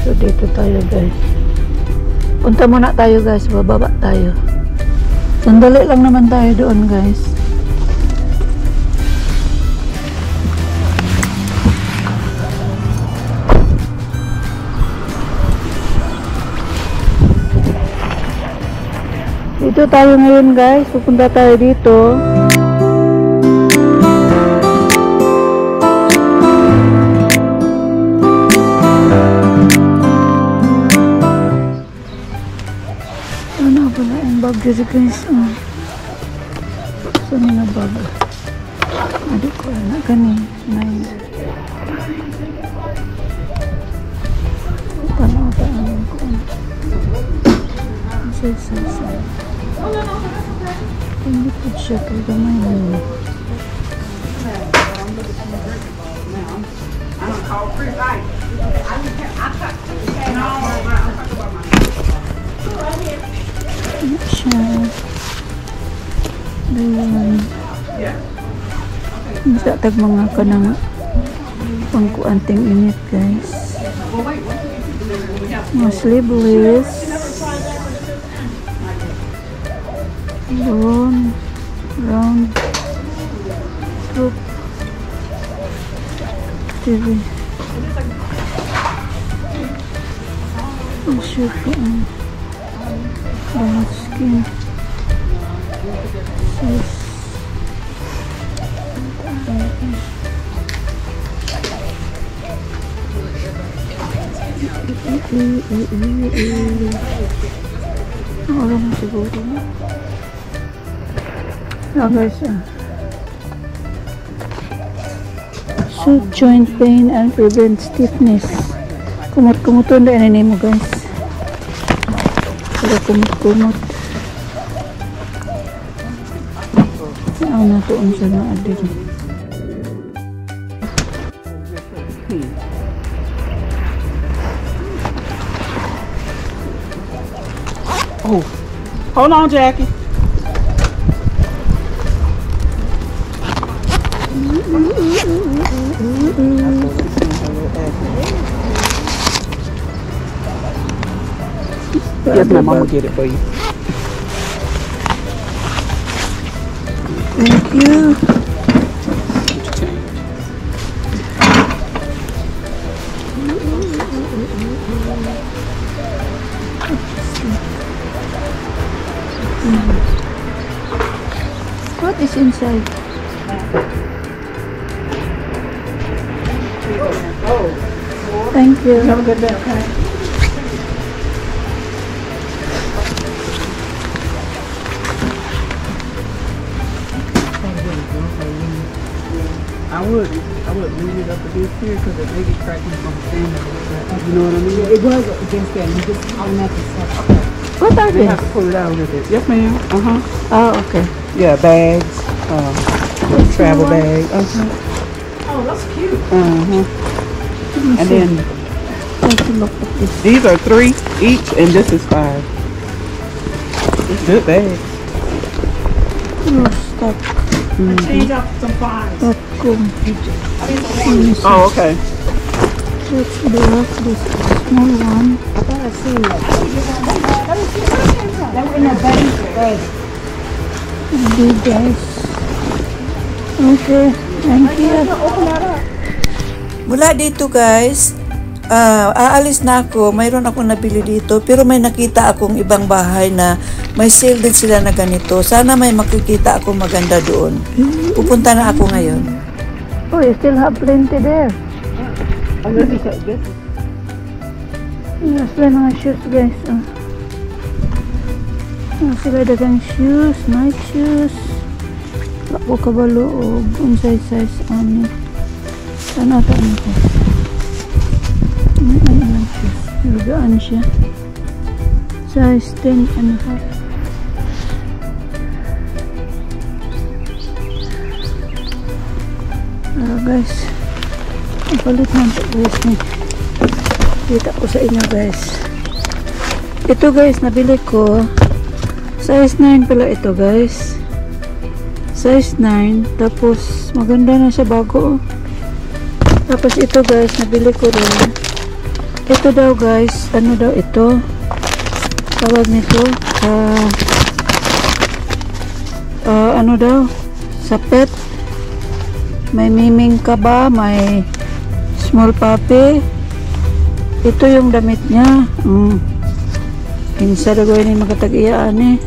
So dito tayo guys. Punta muna tayo guys, bababa tayo. Sandali lang naman tayo doon guys. Dito tayo ngayon guys, pupunta tayo dito. Ano pala yung bag dito guys? Saan yung bag? Adik ko na gani. Tanaw ko. Sa. Hindi po siya gamay mo. Siya. Dayan. Bisa tag mga kanang pangkuanting init guys. Mga sleeveless. Round group TV shirt banget skin orang siguro guys, soothe joint pain and prevent stiffness. Kumot-kumuton na ini mo guys. Para kumot-kumot. Ang natuon sa na adil. Oh, hold on, Jackie. Yes, my mom will get it for you. Thank you. What is inside? Thank you. Have a good day, okay? I would leave it up against here because the baby crack is going to stand up. You know what I mean? It was against that. You just automatically stuff. Okay. What are They they? have to pull it out a little bit. Yes, ma'am. Oh, okay. Yeah, bags. Travel bag. Oh, that's cute. And then Look at this. these are 3 each, and this is 5. It's good bags. Stop. Change up some fines. Oh, okay. Let's block this small one. I thought I seen that. That was in a bag. Big guys. Okay, thank you. Mula dito guys, aalis na ako. Mayroon akong nabili dito, pero may nakita akong ibang bahay na may sale din sila na ganito. Sana may makikita ako maganda doon. Pupunta na ako ngayon. Oh, you still have plenty there. Yes, may mga shoes guys. Sila dagang shoes, night shoes. Ako kabalo o unsay size ani. Sana taan ko. Ano siya? Lugaan siya. Size 10 and a half. Guys, ang palit na ito guys. Kita ko sa inyo guys. Ito guys, nabili ko. Size 9 pala ito guys. Size 9. Tapos maganda na siya bago. Tapos ito guys, nabili ko rin. Ito daw guys, ano daw ito? Tawag nito, ano daw? Sa pet. May miming ka ba? May small puppy. Ito yung damit niya. Kinsa daw gawin yung makatag-iyaan eh.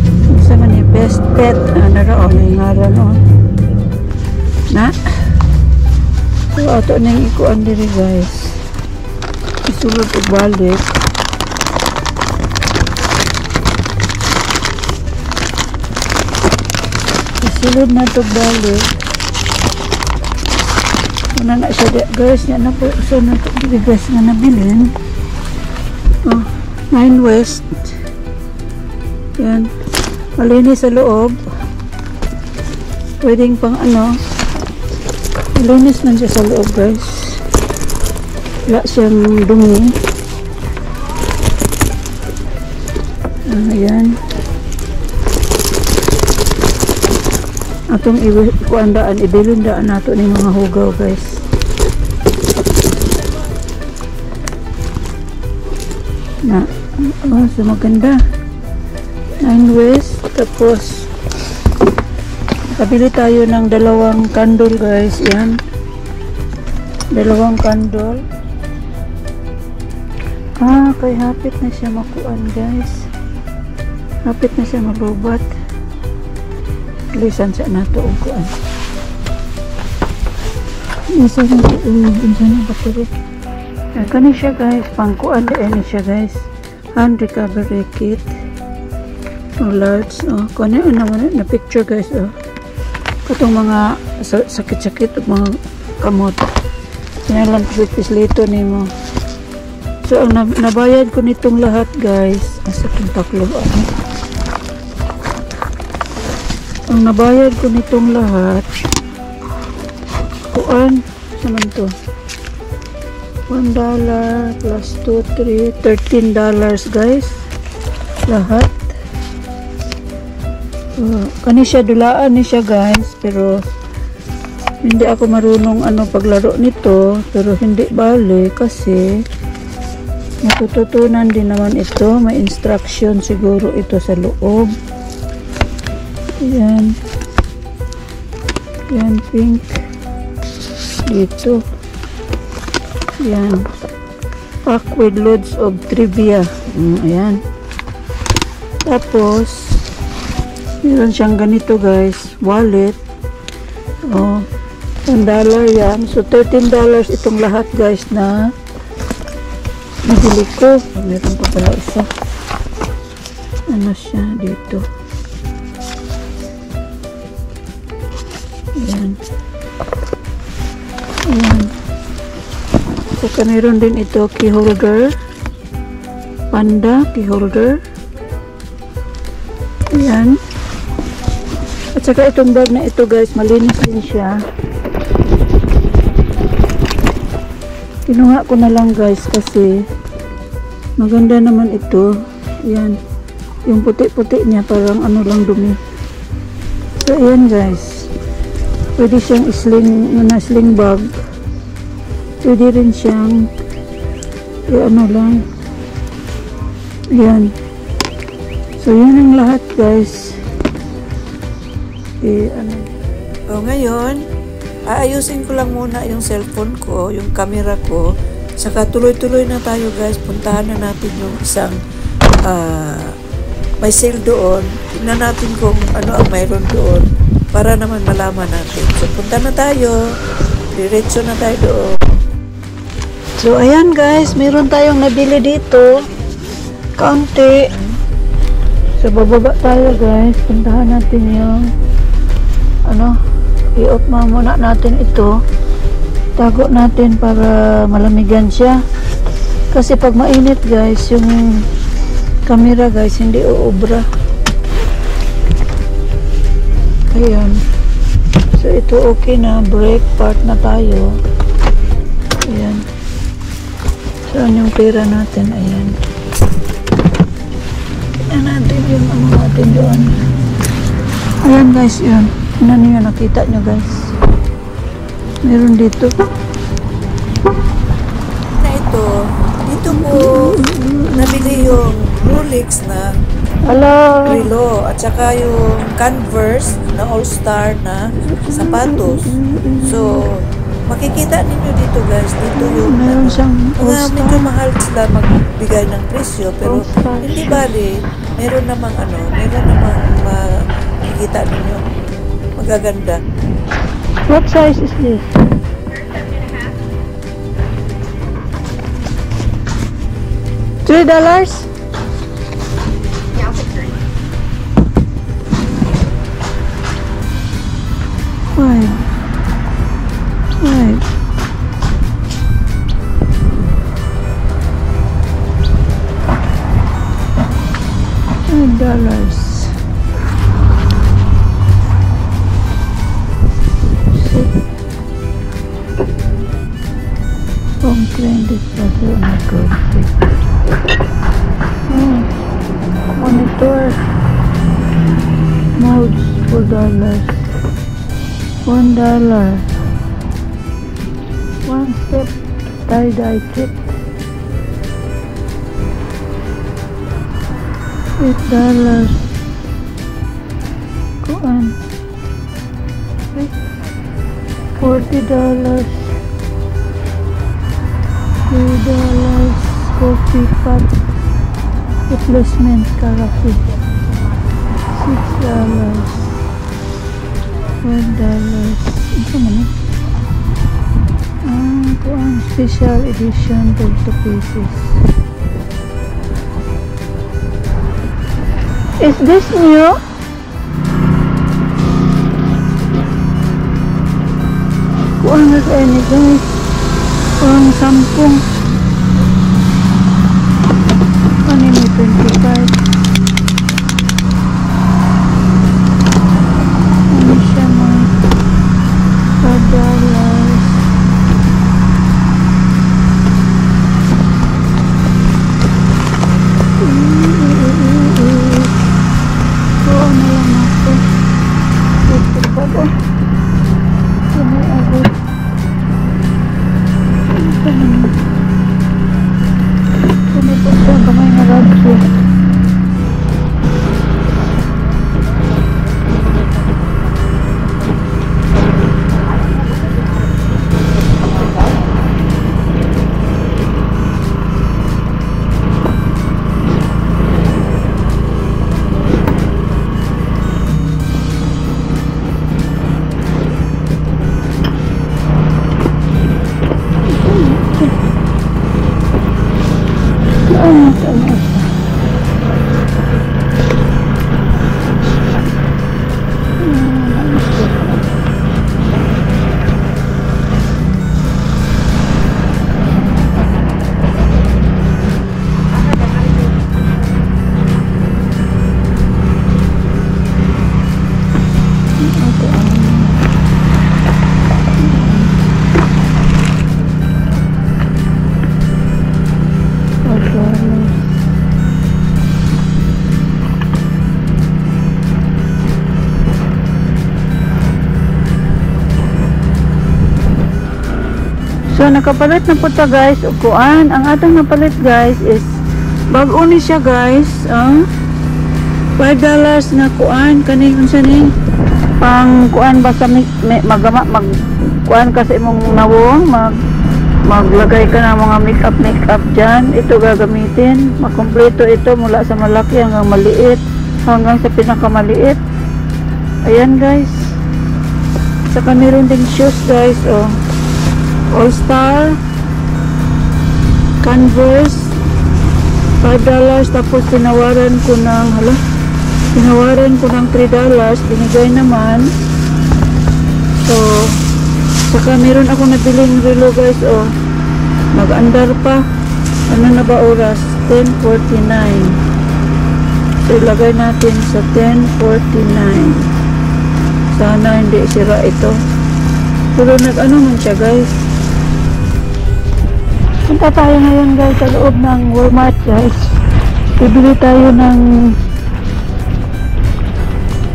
Kinsa man yung best pet. Ano daw, yung ngaran o. Na? So, ato na yung ikuan diri guys. Isulod o balik. Isulod na ito balik. Una na siya guys. Yan na po. So, na ito diri guys nga nabilin. Oh, 9 West. Yan. Malinis sa loob. Pwedeng pang ano. Malinis man siya sa loob guys. Wala siyang dumi. Ayan. Atong ikuandaan, ibilindaan nato ni mga hugaw guys. Na, oh, so maganda. 9 West. Tapos nakabili tayo ng 2 candle guys. Yan. 2 candle. Kay hapit na siya makuan guys. Hapit na siya malubat. Lisan siya nato og kuan. Isa na ito. Isa na battery. Kani siya guys. Pangkuan din siya guys. Hand recovery kit. Large. Kani naman na picture guys. Katong mga sakit-sakit o mga kamot. Sinalang pislito ni mo. So, ang nabayad ko nitong lahat guys. Asa itong taklo. Ang nabayad ko nitong lahat. Kuan. Saman to. $1 plus 2, 3, $13 guys. Lahat. Kani siya, dulaan ni siya guys. Pero, hindi ako marunong paglaro nito. Pero, hindi bali kasi matututunan din naman ito. May instruction siguro ito sa loob. Ayan. Ayan, pink. Dito. Ayan. Pack with loads of trivia. Ayan. Tapos, meron siyang ganito guys. Wallet. $1 yan. So, $13 itong lahat guys na nabili ko. Meron pa pala isa. Ano siya dito? Ayan. Ayan. Saka meron din ito key holder. Panda key holder. Ayan. At saka itong bag na ito guys, malinis din siya. Kinuha ko na lang guys kasi maganda naman ito. Ayan. Yung puti-puti niya parang lang dumi. So ayan guys. Pwede siyang sling bag. Pwede rin siyang lang. Ayan. So yan ang lahat guys. Ngayon aayusin ko lang muna yung cellphone ko, yung camera ko, saka tuloy-tuloy na tayo guys. Puntahan na natin yung isang may sale doon. Tingnan natin kung ano ang mayroon doon para naman malaman natin. So punta na tayo, diretso na tayo doon. So ayan guys, meron tayong nabili dito, kaunti. So bababa tayo guys, puntahan natin yung i-off muna natin ito. Tago natin para malamigan siya. Kasi pag mainit guys, yung camera guys, hindi uubra. Ayan. So ito okay na. Brake part na tayo. Ayan. Saan yung pera natin? Ayan. Ayan natin yung natin doon. Ayan guys, yun. Ano niyo, nakita nyo guys. Meron dito. Na ito, yung Rolex na Hello. relo at saka yung Converse na All-Star na sapatos. So, makikita ninyo dito guys, dito yung Meron siyang mga medyo mahal sila magbigay ng presyo pero All-Star. hindi bali, meron namang makikita ninyo magaganda. What size is this? $3? Why? $5. Home credit kasi oh my god. Monitor modes $4. $1. One step tie-dye kit $8. Kuan $40. $3. Coffee pot replacement carafe $6. $1. Ito man kuan special edition 32 pieces. Is this new? Kuan na sa ini guys. Kuan sampung. Ano may 25. Ano siya mga $5. So nakapalit na po ta guys ug kuan ang atong napalit guys is bag-o ni siya guys $5 na kuan kani unsa ni pang kuan basta magama mag kuan kasi imong nawong maglagay ka ng mga makeup dyan. Ito gagamitin makumpleto ito mula sa malaki hanggang maliit hanggang sa pinakamaliit. Ayan guys, saka meron ding shoes guys All-Star Converse $5 tapos tinawaran ko ng $3 binigay naman. So saka meron ako nabiling relo guys nag-andar pa. Ano na ba oras? 10:49. So ilagay natin sa 10:49. Sana hindi sira ito, pero nag-ano man siya guys. Punta tayo ngayon guys sa loob ng Walmart guys. Bibili tayo ng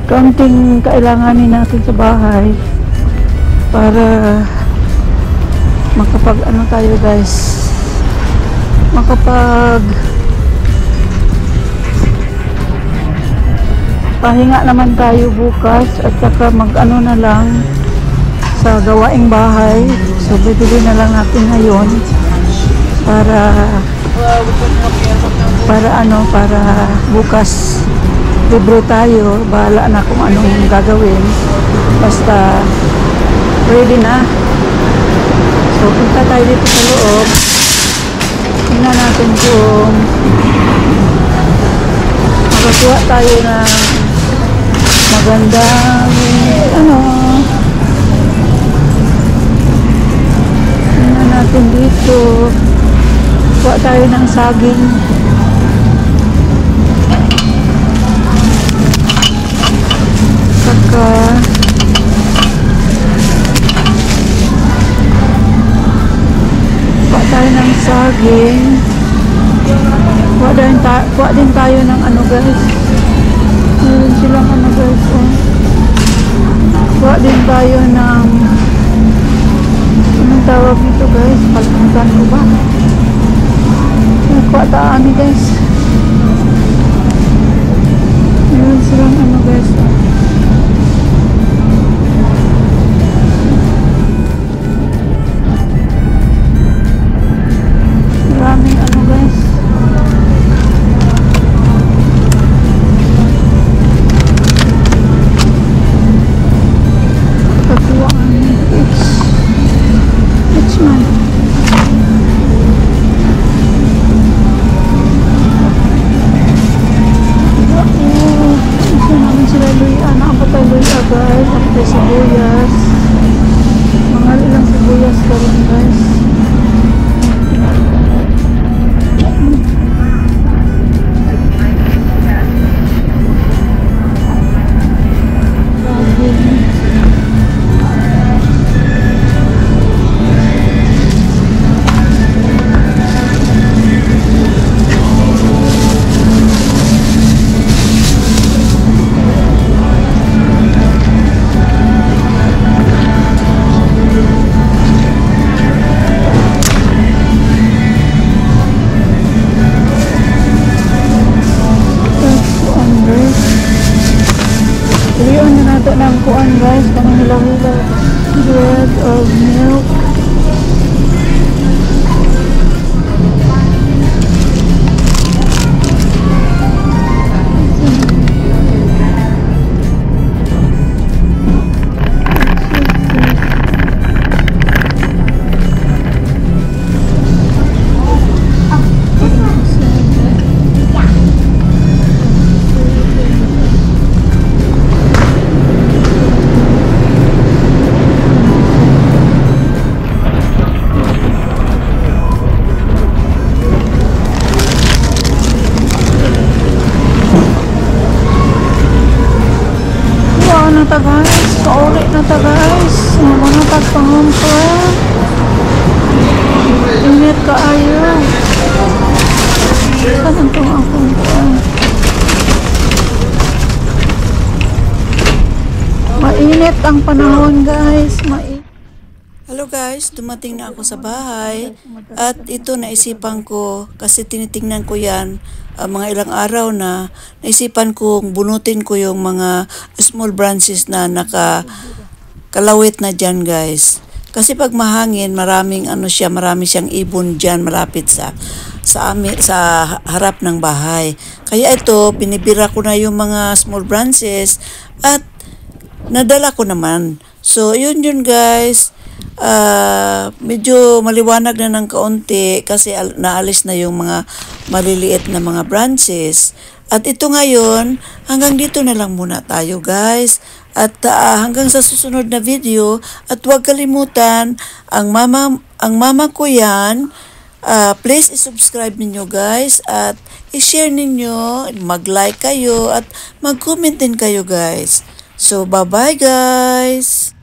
kaunting kailanganin natin sa bahay para makapag ano tayo guys, makapag pahinga naman tayo bukas at saka mag-ano na lang sa gawaing bahay. So bibili na lang natin ngayon para bukas libre tayo. Bahala na kung anong gagawin, basta ready na. So punta tayo dito sa loob, tingnan natin kung makakuha tayo ng magandang tingnan natin dito. Kuha tayo ng saging. Saka kuha tayo ng saging. Kuha din tayo ng ano guys. Meron silang ano guys. Kuha din tayo ng anong tawag dito guys? Kalimutan ko ba? Kuha tayo guys. Meron silang ano guys. Maraming ano guys. Katuwaan. It's man. Gusto namin sila luya. Nakapatay luya guys. Nakapatay sibuyas. Mga ilang sibuyas ka rin guys. Liyon na nato ng kuan guys, kanang hilaw-hilaw bread or milk. Na ta guys, kauli na ta guys, mga tagpahon ko. Init ka ayo. Saan itong akong ko? Mainit ang panahon guys, Hello guys, dumating na ako sa bahay at ito naisipan ko kasi tinitingnan ko yan mga ilang araw na naisipan kong bunutin ko yung mga small branches na nakakalawit na dyan guys. Kasi pag mahangin, marami siyang ibon dyan malapit sa harap ng bahay. Kaya ito, binibira ko na yung mga small branches at nadala ko naman. So yun guys. Medyo maliwanag na ng kaunti kasi naalis na yung mga maliliit na mga branches. At ito ngayon, hanggang dito na lang muna tayo guys. At hanggang sa susunod na video, at huwag kalimutan, ang mama ko yan, please i-subscribe ninyo guys at i-share ninyo, mag-like kayo at mag-comment din kayo guys. So bye-bye guys!